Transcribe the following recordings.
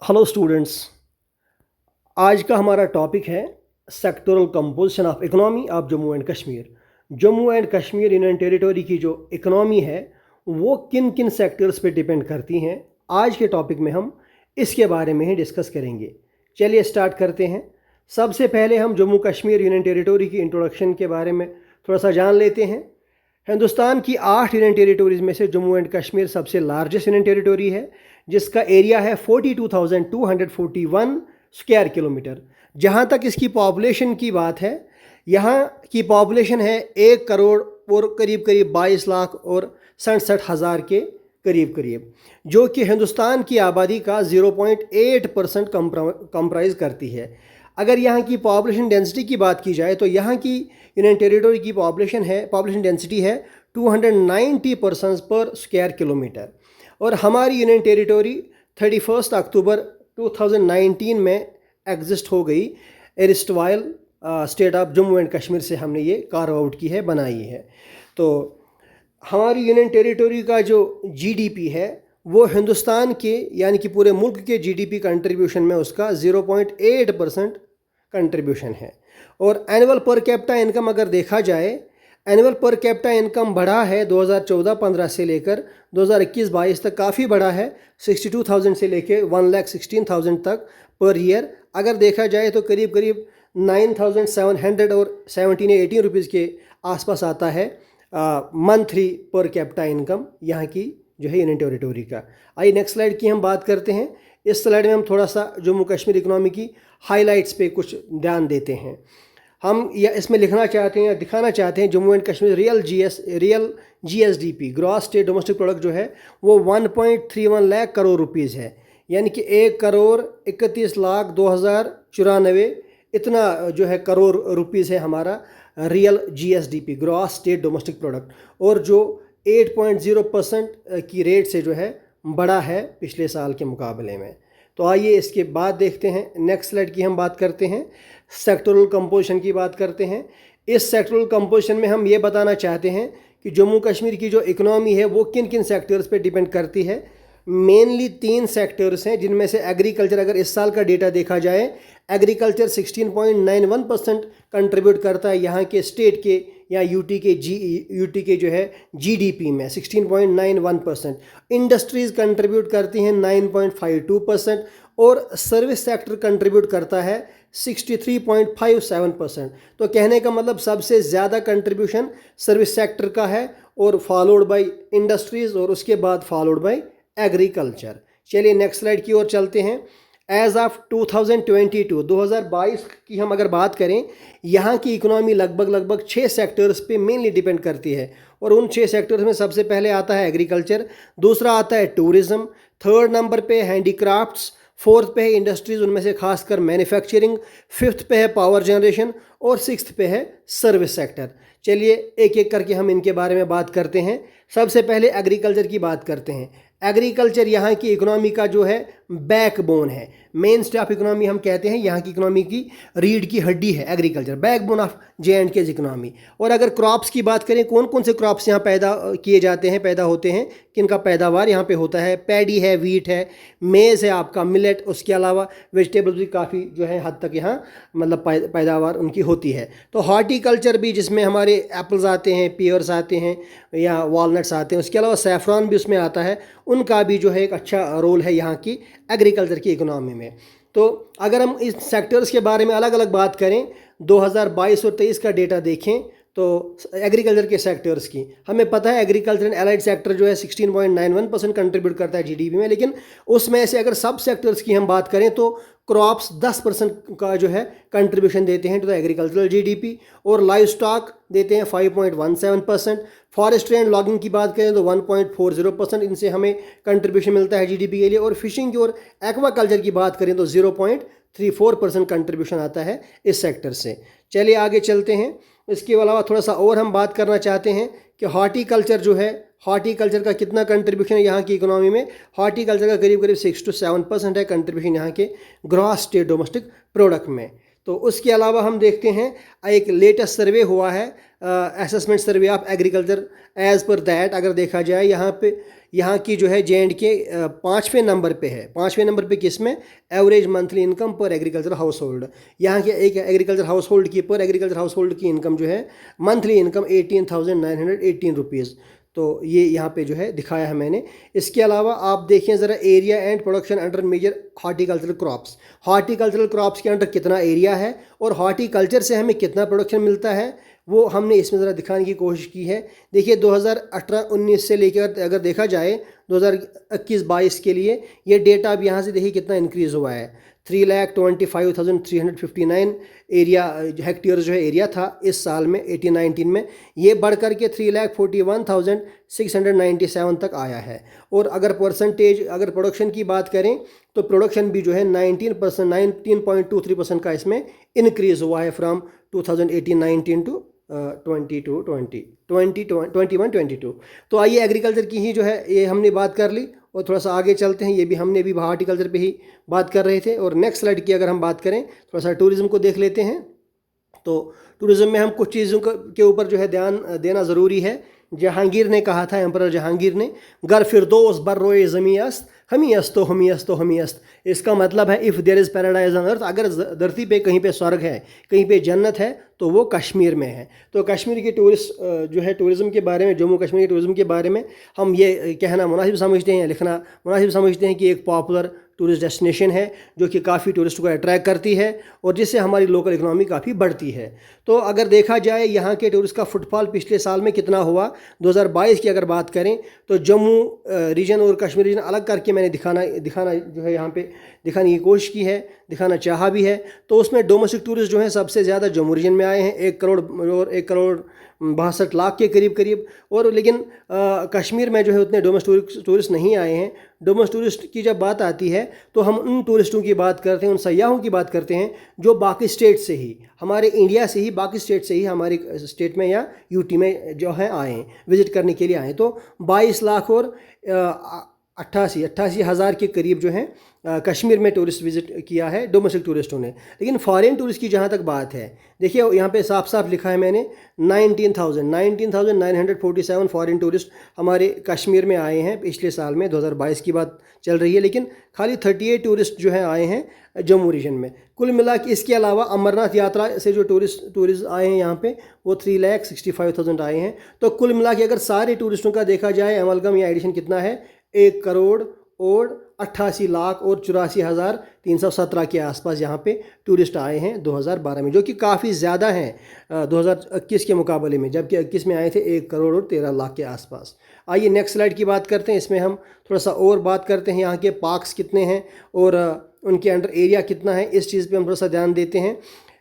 Hello students. आज का हमारा टॉपिक है sectoral composition of economy of Jammu and Kashmir. Jammu and Kashmir union territory की जो इकोनॉमी है वो किन किन सेक्टर्स पे डिपेंड करती हैं, आज के टॉपिक में हम इसके बारे में ही डिस्कस करेंगे। चलिए स्टार्ट करते हैं। सबसे पहले हम जम्मू कश्मीर यूनियन टेरिटोरी की इंट्रोडक्शन के बारे में थोड़ा सा जान लेते हैं। हिंदुस्तान की 8 यूनियन टेरिटोरीज़ में से जम्मू एंड कश्मीर सबसे लार्जेस्ट यूनियन टेरिटोरी है, जिसका एरिया है 42,241 स्क्वायर किलोमीटर। जहाँ तक इसकी पॉपुलेशन की बात है, यहाँ की पॉपुलेशन है 1 करोड़ और करीब करीब 22 लाख और 67,000 के करीब करीब, जो कि हिंदुस्तान की आबादी का 0.8% कंप्राइज करती है। अगर यहाँ की पॉपुलेशन डेंसिटी की बात की जाए तो यहाँ की यूनियन टेरिटोरी की पॉपुलेशन डेंसिटी है 290 पर्सन्स पर स्क्वायर किलोमीटर। और हमारी यूनियन टेरिटोरी 31 अक्टूबर 2019 में एग्जिस्ट हो गई। Erstwhile state of Jammu and Kashmir से हमने ये कार्व आउट की है, बनाई है। तो हमारी यूनियन टेरिटोरी का जो जीडीपी है वो हिंदुस्तान के यानी कि पूरे मुल्क के जीडीपी कंट्रीब्यूशन में उसका 0.8% कंट्रीब्यूशन है। और एनुअल पर कैपिटा इनकम अगर देखा जाए, एनुअल पर कैपिटा इनकम बढ़ा है 2014-15 से लेकर 2021-22 तक, काफ़ी बढ़ा है। 62,000 से लेकर 1,16,000 तक पर ईयर अगर देखा जाए तो करीब करीब 9,700 और 17-18 रुपीज़ के आसपास आता है मंथली पर कैपिटा इनकम यहाँ की जो है यूनियन टेरिटोरी का। आइए नेक्स्ट स्लाइड की हम बात करते हैं। इस स्लाइड में हम थोड़ा सा जम्मू कश्मीर इकोनॉमी की हाइलाइट्स पे कुछ ध्यान देते हैं। हम या इसमें लिखना चाहते हैं या दिखाना चाहते हैं Jammu and Kashmir real GSDP gross state domestic product जो है वो 1.31 लाख करोड़ रुपीज़ है, यानी कि 1,31,02,094 इतना जो है करोड़ रुपीज़ है हमारा real GSDP gross state domestic product, और जो 8.0% की रेट से जो है बड़ा है पिछले साल के मुकाबले में। तो आइए इसके बाद देखते हैं। नेक्स्ट स्लाइड की हम बात करते हैं, सेक्टोरल कंपोजिशन की बात करते हैं। इस सेक्टोरल कंपोजिशन में हम ये बताना चाहते हैं कि जम्मू कश्मीर की जो इकोनॉमी है वो किन किन सेक्टर्स पे डिपेंड करती है। मेनली 3 सेक्टर्स हैं, जिनमें से एग्रीकल्चर, अगर इस साल का डेटा देखा जाए, एग्रीकल्चर 16.91% कंट्रीब्यूट करता है यहाँ के स्टेट के या यूटी के जो है जीडीपी में 16.91%। इंडस्ट्रीज़ कंट्रीब्यूट करती हैं 9.52% और सर्विस सेक्टर कंट्रीब्यूट करता है 63.57%। तो कहने का मतलब सबसे ज़्यादा कंट्रीब्यूशन सर्विस सेक्टर का है और फॉलोड बाय इंडस्ट्रीज़ और उसके बाद फॉलोड बाय एग्रीकल्चर। चलिए नेक्स्ट स्लाइड की ओर चलते हैं। एज ऑफ 2022 की हम अगर बात करें, यहाँ की इकोनॉमी लगभग 6 सेक्टर्स पे मेनली डिपेंड करती है। और उन 6 सेक्टर्स में सबसे पहले आता है एग्रीकल्चर, दूसरा आता है टूरिज़्म, थर्ड नंबर पे हैंडीक्राफ्ट्स, फोर्थ पे है इंडस्ट्रीज़, उनमें से खासकर मैन्युफैक्चरिंग, फिफ्थ पे है पावर जनरेशन और सिक्स्थ पे है सर्विस सेक्टर। चलिए एक एक करके हम इनके बारे में बात करते हैं। सबसे पहले एग्रीकल्चर की बात करते हैं। एग्रीकल्चर यहाँ की इकोनॉमी का जो है बैकबोन है, मेन स्टेप ऑफ इकोनॉमी हम कहते हैं। यहाँ की इकोनॉमी की रीढ़ की हड्डी है agriculture, backbone of J&K economy. और अगर क्रॉप्स की बात करें, कौन कौन से क्रॉप्स यहाँ पैदा किए जाते हैं, पैदा होते हैं, किनका पैदावार यहाँ पे होता है, पैडी है, वीट है, मेज़ है आपका, मिलेट, उसके अलावा वेजिटेबल्स भी काफ़ी जो है हद तक यहाँ मतलब पैदावार उनकी होती है। तो हॉर्टिकल्चर भी, जिसमें हमारे एप्पल्स आते हैं, पियर्स आते हैं या वॉलनट्स आते हैं, उसके अलावा सैफरॉन भी उसमें आता है, उनका भी जो है एक अच्छा रोल है यहाँ की एग्रीकल्चर की इकोनॉमी में। तो अगर हम इस सेक्टर्स के बारे में अलग अलग बात करें, 2022 और 23 का डेटा देखें तो एग्रीकल्चर के सेक्टर्स की हमें पता है एग्रीकल्चर एंड एलाइड सेक्टर जो है 16.91% कंट्रीब्यूट करता है जीडीपी में। लेकिन उसमें से अगर सब सेक्टर्स की हम बात करें तो क्रॉप्स 10% का जो है कंट्रीब्यूशन देते हैं टू द एग्रीकल्चरल जीडीपी, और लाइव स्टॉक देते हैं 5.17%। फॉरेस्ट्री एंड लॉगिंग की बात करें तो 1.40%, इनसे हमें कंट्रीब्यूशन मिलता है जीडीपी के लिए। और फिशिंग और एक्वाकल्चर की बात करें तो 0.34% कंट्रीब्यूशन आता है इस सेक्टर से। चलिए आगे चलते हैं। इसके अलावा थोड़ा सा और हम बात करना चाहते हैं कि हॉर्टिकल्चर जो है, हॉर्टिकल्चर का कितना कंट्रीब्यूशन है यहाँ की इकोनॉमी में। हॉर्टिकल्चर का करीब 6 to 7% है कंट्रीब्यूशन यहाँ के ग्रॉस स्टेट डोमेस्टिक प्रोडक्ट में। तो उसके अलावा हम देखते हैं एक लेटेस्ट सर्वे हुआ है, assessment survey of agriculture. As per that अगर देखा जाए यहाँ पे यहाँ की जो है जे एंड के 5वें नंबर पे है। 5वें नंबर पे किस में? एवरेज मंथली इनकम पर एग्रीकल्चर हाउस होल्ड। यहाँ के एक एग्रीकल्चर हाउस होल्ड की पर एग्रीकल्चर हाउस होल्ड की इनकम जो है मंथली इनकम 18,918 रुपीज़। तो ये यहाँ पे जो है दिखाया है मैंने। इसके अलावा आप देखें ज़रा area and production under major horticultural crops. Horticultural crops के अंडर कितना एरिया है और हॉर्टिकल्चर से हमें कितना प्रोडक्शन मिलता है, वो हमने इसमें ज़रा दिखाने की कोशिश की है। देखिए 2018-19 से लेकर अगर देखा जाए 2021-22 के लिए ये डेटा अब यहाँ से देखिए कितना इंक्रीज़ हुआ है। 3,25,359 एरिया हेक्टेयर जो है एरिया था इस साल में 18-19 में, ये बढ़ कर के 3,41,697 तक आया है। और अगर परसेंटेज अगर प्रोडक्शन की बात करें तो प्रोडक्शन भी जो है 19.23% का इसमें इंक्रीज़ हुआ है फ्रॉम 2018-19 टू 21-22। तो आइए एग्रीकल्चर की ही जो है ये हमने बात कर ली और थोड़ा सा आगे चलते हैं। ये भी हमने भी हॉर्टिकल्चर पे ही बात कर रहे थे। और नेक्स्ट स्लाइड की अगर हम बात करें थोड़ा सा टूरिज़्म को देख लेते हैं। तो टूरिज़्म में हम कुछ चीज़ों के ऊपर जो है ध्यान देना ज़रूरी है। जहांगीर ने कहा था, एम्परर जहांगीर ने, गर फिरदौस बर्रोए ज़मी अस्त हमी अस्तो हमी अस्तो हमी अस्त। इसका मतलब है if there is paradise on earth, अगर धरती पे कहीं पे स्वर्ग है, कहीं पे जन्नत है तो वो कश्मीर में है। तो कश्मीर के टूरिस्ट जो है टूरिज़्म के बारे में, जम्मू कश्मीर के टूरिज़्म के बारे में हम ये कहना मुनासिब समझते हैं, लिखना मुनासिब समझते हैं कि एक पॉपुलर टूरिस्ट डेस्टिनेशन है जो कि काफ़ी टूरिस्ट को अट्रैक्ट करती है और जिससे हमारी लोकल इकनॉमी काफ़ी बढ़ती है। तो अगर देखा जाए यहाँ के टूरिस्ट का फुटफॉल पिछले साल में कितना हुआ, 2022 की अगर बात करें तो जम्मू रीजन और कश्मीर रीजन अलग करके मैंने दिखाना जो है यहाँ पे दिखाने की कोशिश की है, दिखाना चाहा भी है। तो उसमें डोमेस्टिक टूरिस्ट जो हैं सबसे ज़्यादा जम्मू रीजन में आए हैं, 1 करोड़ 62 लाख के करीब। और लेकिन कश्मीर में जो है उतने डोमेस्टिक टूरिस्ट नहीं आए हैं। डोमेस्टिक टूरिस्ट की जब बात आती है तो हम उन टूरिस्टों की बात करते हैं, उन सयाहों की बात करते हैं जो बाकी स्टेट से ही, हमारे इंडिया से ही, बाकी स्टेट से ही हमारे स्टेट में या यूटी में जो है आए हैं, विज़िट करने के लिए आए। तो 22 लाख और 88 हज़ार के करीब जो है कश्मीर में टूरिस्ट विज़िट किया है डोमेस्टिक टूरिस्टों ने। लेकिन फॉरेन टूरिस्ट की जहाँ तक बात है, देखिए यहाँ पे साफ साफ लिखा है मैंने 19,947 फॉरेन टूरिस्ट हमारे कश्मीर में आए हैं पिछले साल में। 2022 की बात चल रही है, लेकिन खाली 38 टूरिस्ट जो हैं आए हैं जम्मू रीजन में। कुल मिला के इसके अलावा अमरनाथ यात्रा से जो टूरिस्ट आए हैं यहाँ पे वो 3,65,000 आए हैं। तो कुल मिला के अगर सारे टूरिस्टों का देखा जाए अमलगम या एडिशन कितना है, 1 करोड़ और 88 लाख और 84,317 के आसपास यहाँ पे टूरिस्ट आए हैं 2012 में, जो कि काफ़ी ज़्यादा हैं 2021 के मुकाबले में, जबकि 21 में आए थे 1 करोड़ और 13 लाख के आसपास। आइए नेक्स्ट स्लाइड की बात करते हैं। इसमें हम थोड़ा सा और बात करते हैं यहाँ के पार्क्स कितने हैं और उनके अंडर एरिया कितना है, इस चीज़ पर हम थोड़ा सा ध्यान देते हैं।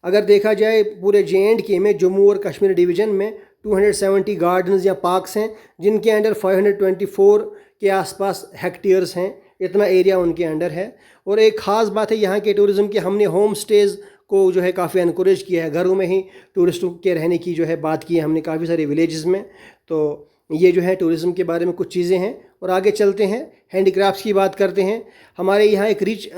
अगर देखा जाए पूरे J&K में जम्मू और कश्मीर डिवीज़न में 270 गार्डन्स या पार्क्स हैं जिनके अंडर 524 के आसपास हेक्टेयर्स हैं, इतना एरिया उनके अंडर है। और एक ख़ास बात है यहाँ के टूरिज़्म की, हमने होम स्टेज़ को जो है काफ़ी इनक्रेज किया है, घरों में ही टूरिस्टों के रहने की जो है बात की है हमने काफ़ी सारे विलेजेस में। तो ये जो है टूरिज़्म के बारे में कुछ चीज़ें हैं। और आगे चलते हैं, हैंडीक्राफ्ट्स की बात करते हैं। हमारे यहाँ एक रिच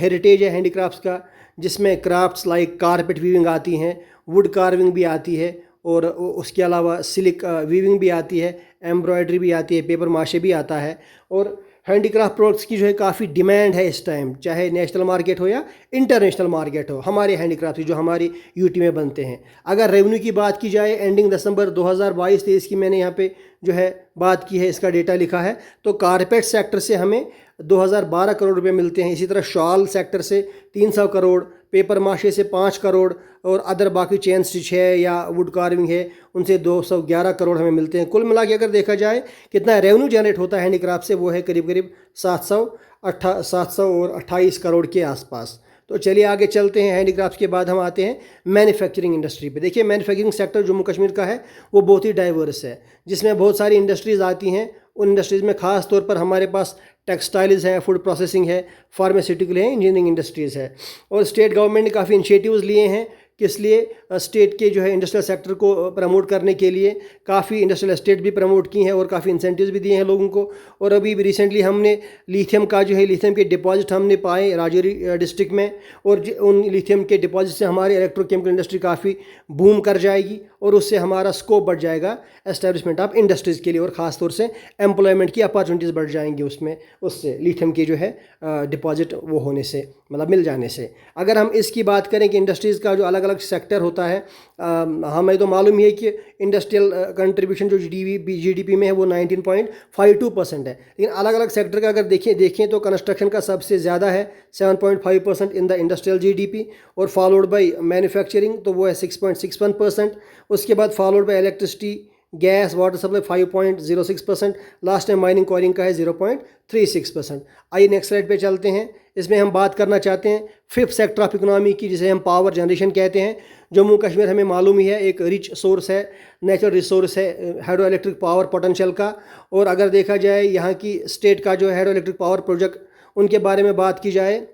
हेरिटेज है हैंडीक्राफ्ट्स का, जिसमें क्राफ्ट्स लाइक कारपेट वीविंग आती हैं, वुड कार्विंग भी आती है और उसके अलावा सिल्क वीविंग भी आती है, एम्ब्रॉयडरी भी आती है, पेपर माशे भी आता है। और हैंडीक्राफ्ट प्रोडक्ट्स की जो है काफ़ी डिमांड है इस टाइम, चाहे नेशनल मार्केट हो या इंटरनेशनल मार्केट हो, हमारे हैंडीक्राफ्ट जो हमारी यूटी में बनते हैं। अगर रेवेन्यू की बात की जाए एंडिंग दिसंबर 2022-23 की मैंने यहाँ पे जो है बात की है, इसका डेटा लिखा है, तो कारपेट सेक्टर से हमें 2012 करोड़ रुपए मिलते हैं। इसी तरह शॉल सेक्टर से 300 करोड़, पेपर माशे से 5 करोड़ और अदर बाकी चेन स्टिच है या वुड कार्विंग है उनसे 211 करोड़ हमें मिलते हैं। कुल मिला के अगर देखा जाए कितना रेवेन्यू जनरेट होता है हैंडीक्राफ्ट से, वो है करीब 728 करोड़ के आसपास। तो चलिए आगे चलते हैं। हैंडीक्राफ्ट के बाद हम आते हैं मैन्युफैक्चरिंग इंडस्ट्री पे। देखिए मैन्युफैक्चरिंग सेक्टर जम्मू कश्मीर का है वो बहुत ही डाइवर्स है, जिसमें बहुत सारी इंडस्ट्रीज़ आती हैं। उन इंडस्ट्रीज़ में ख़ास तौर पर हमारे पास टेक्सटाइल्स है, फूड प्रोसेसिंग है, फार्मास्यूटिकल है, इंजीनियरिंग इंडस्ट्रीज़ है। और स्टेट गवर्नमेंट ने काफ़ी इनिशिएटिव्स लिए हैं किस लिए स्टेट के जो है इंडस्ट्रियल सेक्टर को प्रमोट करने के लिए काफ़ी इंडस्ट्रियल एस्टेट भी प्रमोट की हैं और काफ़ी इंसेंटिव्स भी दिए हैं लोगों को। और अभी रिसेंटली हमने लिथियम का जो है लिथियम के डिपॉजिट हमने पाए राजौरी डिस्ट्रिक्ट में, और उन लिथियम के डिपॉजिट से हमारी इलेक्ट्रोकेमिकल इंडस्ट्री काफ़ी बूम कर जाएगी और उससे हमारा स्कोप बढ़ जाएगा एस्टेब्लिशमेंट ऑफ इंडस्ट्रीज़ के लिए, और ख़ास तौर से एम्प्लॉयमेंट की अपॉर्चुनिटीज़ बढ़ जाएंगी उसमें, उससे लिथियम की जो है डिपॉजिट वो होने से, मतलब मिल जाने से। अगर हम इसकी बात करें कि इंडस्ट्रीज़ का जो अलग अलग सेक्टर होता है, हमें तो मालूम ही है कि इंडस्ट्रियल कंट्रीब्यूशन जो जीडीपी में है वो 19.52% है, लेकिन अलग अलग सेक्टर का अगर देखें तो कंस्ट्रक्शन का सबसे ज़्यादा है 7.5% इन द इंडस्ट्रियल जीडीपी, और फॉलोड बाय मैन्युफैक्चरिंग तो वो है 6.61%, उसके बाद followed by electricity, gas, water supply 5.06%, last time mining quarrying का है 0.36%। आइए नेक्स्ट स्लाइड पे चलते हैं। इसमें हम बात करना चाहते हैं फिफ्थ सेक्टर ऑफ इकोनॉमी की, जिसे हम पावर जनरेशन कहते हैं। जम्मू कश्मीर हमें मालूम ही है एक रिच सोर्स है, नेचुरल रिसोर्स है हाइड्रो इलेक्ट्रिक पावर पोटेंशियल का, और अगर देखा जाए यहाँ की स्टेट का जो हाइड्रो इलेक्ट्रिक पावर प्रोजेक्ट उनके बारे में बात की जाए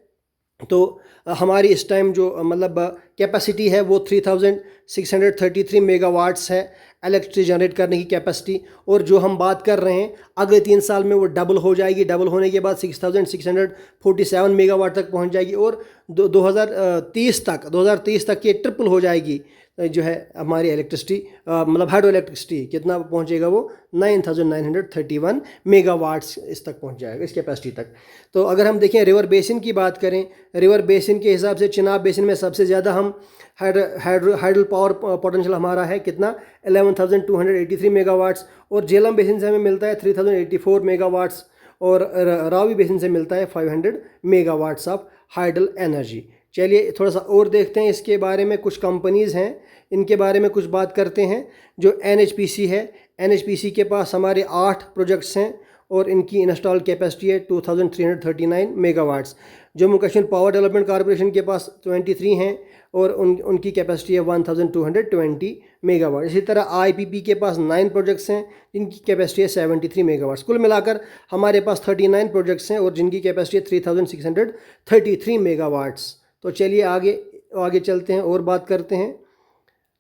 तो हमारी इस टाइम जो मतलब कैपेसिटी है वो 3633 मेगावाट्स है इलेक्ट्रिसिटी जनरेट करने की कैपेसिटी, और जो हम बात कर रहे हैं अगले 3 साल में वो डबल हो जाएगी। डबल होने के बाद 6647 मेगावाट तक पहुंच जाएगी, और 2030 तक ये ट्रिपल हो जाएगी जो है हमारी इलेक्ट्रिसिटी, मतलब हाइड्रो इलेक्ट्रिसिटी कितना पहुंचेगा वो 9931 मेगावाट्स इस तक पहुंच जाएगा, इस कैपेसिटी तक। तो अगर हम देखें रिवर बेसिन की बात करें, रिवर बेसिन के हिसाब से चिनाब बेसिन में सबसे ज़्यादा हम हाइड्रो पावर पोटेंशियल हमारा है कितना 11,283 मेगावाट्स, और झेलम बेसिन से हमें मिलता है 3084 मेगावाट्स, और रावी बेसिन से मिलता है 500 मेगावाट्स ऑफ हाइडल एनर्जी। चलिए थोड़ा सा और देखते हैं इसके बारे में, कुछ कंपनीज़ हैं इनके बारे में कुछ बात करते हैं। जो NHPC है, NHPC के पास हमारे 8 प्रोजेक्ट्स हैं और इनकी इंस्टॉल कैपेसिटी है 2339 megawatts. Jammu Kashmir power development corporation के पास 23 हैं और उनकी कैपेसिटी है 1220 मेगावाट। इसी तरह IPP के पास 9 प्रोजेक्ट्स हैं जिनकी कैपेसिटी है 73 मेगावाट्स। कुल मिलाकर हमारे पास 39 प्रोजेक्ट्स हैं और जिनकी कैपेसिटी है 3633 मेगावाट्स। तो चलिए आगे चलते हैं और बात करते हैं।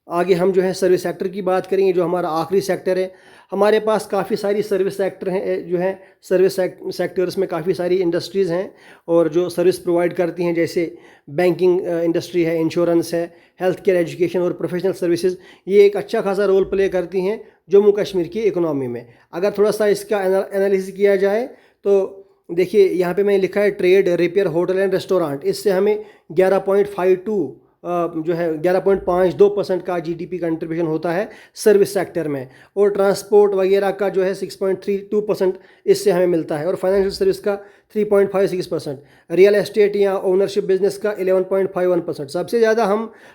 आगे हम जो है सर्विस सेक्टर की बात करेंगे, जो हमारा आखिरी सेक्टर है। हमारे पास काफ़ी सारी सर्विस सेक्टर हैं, जो है सर्विस सेक्टर्स में काफ़ी सारी इंडस्ट्रीज़ हैं और जो सर्विस प्रोवाइड करती हैं, जैसे बैंकिंग इंडस्ट्री है, इंश्योरेंस है, हेल्थ केयर, एजुकेशन और प्रोफेशनल सर्विसेज। ये एक अच्छा खासा रोल प्ले करती हैं जम्मू कश्मीर की इकोनॉमी में। अगर थोड़ा सा इसका एनालिसिस किया जाए तो देखिए यहाँ पे मैंने लिखा है trade, repair, hotel and restaurant. इससे हमें 11.52 जो है 11.52% का GDP कंट्रीब्यूशन होता है सर्विस सेक्टर में, और ट्रांसपोर्ट वगैरह का जो है 6.32% इससे हमें मिलता है, और फाइनेंशियल सर्विस का 3.56%, रियल एस्टेट या ओनरशिप बिजनेस का 11.51%। सबसे ज़्यादा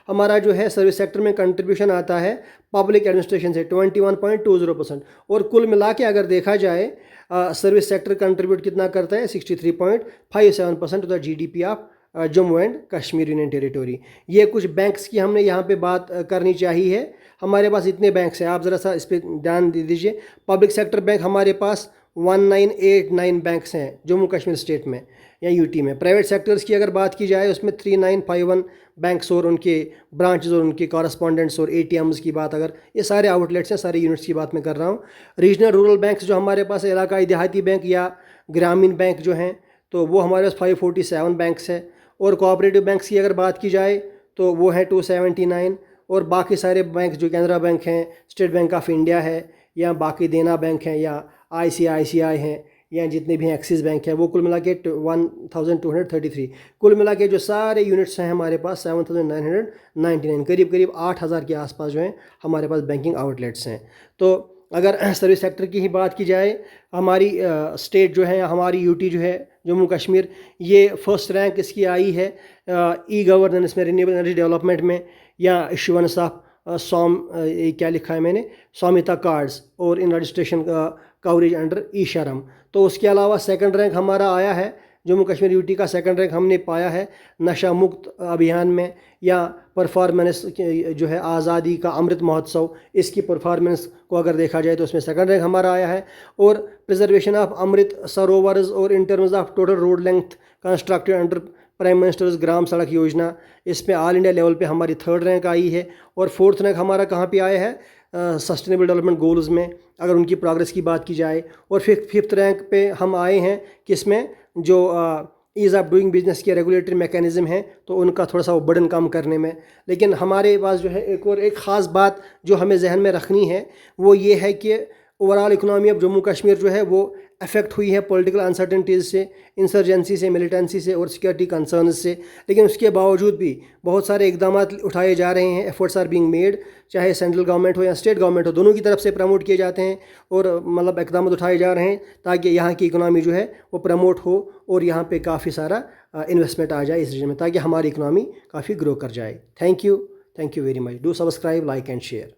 हमारा जो है सर्विस सेक्टर में कंट्रीब्यूशन आता है पब्लिक एडमिनिस्ट्रेशन से 21.20%, और कुल मिला के अगर देखा जाए सर्विस सेक्टर कंट्रीब्यूट कितना करता है 63.57% to the GDP of Jammu and Kashmir union territory. ये कुछ बैंक्स की हमने यहाँ पे बात करनी चाहिए। हमारे पास इतने बैंक्स हैं, आप ज़रा सा इस पर ध्यान दे दीजिए। पब्लिक सेक्टर बैंक हमारे पास 1989 बैंक्स हैं जम्मू कश्मीर स्टेट में या UT में। प्राइवेट सेक्टर्स की अगर बात की जाए उसमें 3951 बैंक्स और उनके ब्रांचेस और उनके कॉरस्पॉन्डेंट्स और ATMs की बात, अगर ये सारे आउटलेट्स हैं, सारे यूनिट्स की बात मैं कर रहा हूँ। रीजनल रूरल बैंक्स जो हमारे पास इलाकाई देहाती बैंक या ग्रामीण बैंक जो हैं, तो वो हमारे पास 547 बैंक्स है, और कोऑपरेटिव बैंक्स की अगर बात की जाए तो वो है 279, और बाकी सारे बैंक जो कैनरा बैंक हैं, स्टेट बैंक ऑफ इंडिया है, या बाकी देना बैंक हैं, या ICICI हैं, या जितने भी एक्सिस बैंक हैं, वो कुल मिला के 1233। कुल मिला के जो सारे यूनिट्स हैं हमारे पास 7999, करीब करीब 8000 के आसपास जो हैं हमारे पास बैंकिंग आउटलेट्स हैं। तो अगर सर्विस सेक्टर की ही बात की जाए, हमारी स्टेट जो है, हमारी UT जो है जम्मू कश्मीर, ये फर्स्ट रैंक इसकी आई है E-गवर्नेंस में, रिन्यूएबल एनर्जी डेवलपमेंट में, या इशुएंस ऑफ क्या लिखा है मैंने, स्वामिता कार्ड्स और इन रजिस्ट्रेशन कवरेज अंडर E-श्रम। तो उसके अलावा सेकंड रैंक हमारा आया है जम्मू कश्मीर UT का, सेकंड रैंक हमने पाया है नशा मुक्त अभियान में, या परफॉर्मेंस जो है आज़ादी का अमृत महोत्सव, इसकी परफॉर्मेंस को अगर देखा जाए तो उसमें सेकंड रैंक हमारा आया है। और प्रिजर्वेशन ऑफ अमृत सरोवर्स और in terms of total road length constructed under prime minister's Gram Sadak Yojana, इसमें ऑल इंडिया लेवल पे हमारी 3rd रैंक आई है। और 4th रैंक हमारा कहाँ पे आया है, सस्टेनेबल डेवलपमेंट गोल्स में, अगर उनकी प्रोग्रेस की बात की जाए। और 5th रैंक पे हम आए हैं किसमें, जो ईज़ ऑफ डूइंग बिजनेस के रेगुलेटरी मैकेनिज़्म है, तो उनका थोड़ा सा वो बर्डन कम करने में। लेकिन हमारे पास जो है एक ख़ास बात जो हमें जहन में रखनी है वो ये है कि overall economy of Jammu Kashmir जो है वो अफेक्ट हुई है पॉलिटिकल अनसर्टेनिटीज़ से, इंसर्जेंसी से, मिलिटेंसी से और सिक्योरिटी कंसर्न्स से। लेकिन उसके बावजूद भी बहुत सारे इकदाम उठाए जा रहे हैं, एफर्ट्स आर बीइंग मेड, चाहे सेंट्रल गवर्नमेंट हो या स्टेट गवर्नमेंट हो, दोनों की तरफ से प्रमोट किए जाते हैं और मतलब इकदाम उठाए जा रहे हैं ताकि यहाँ की इकनॉमी जो है वो प्रमोट हो और यहाँ पे काफ़ी सारा इन्वेस्टमेंट आ जाए इस रीजन में, ताकि हमारी इकनॉमी काफ़ी ग्रो कर जाए। Thank you very much. Do subscribe, like and share.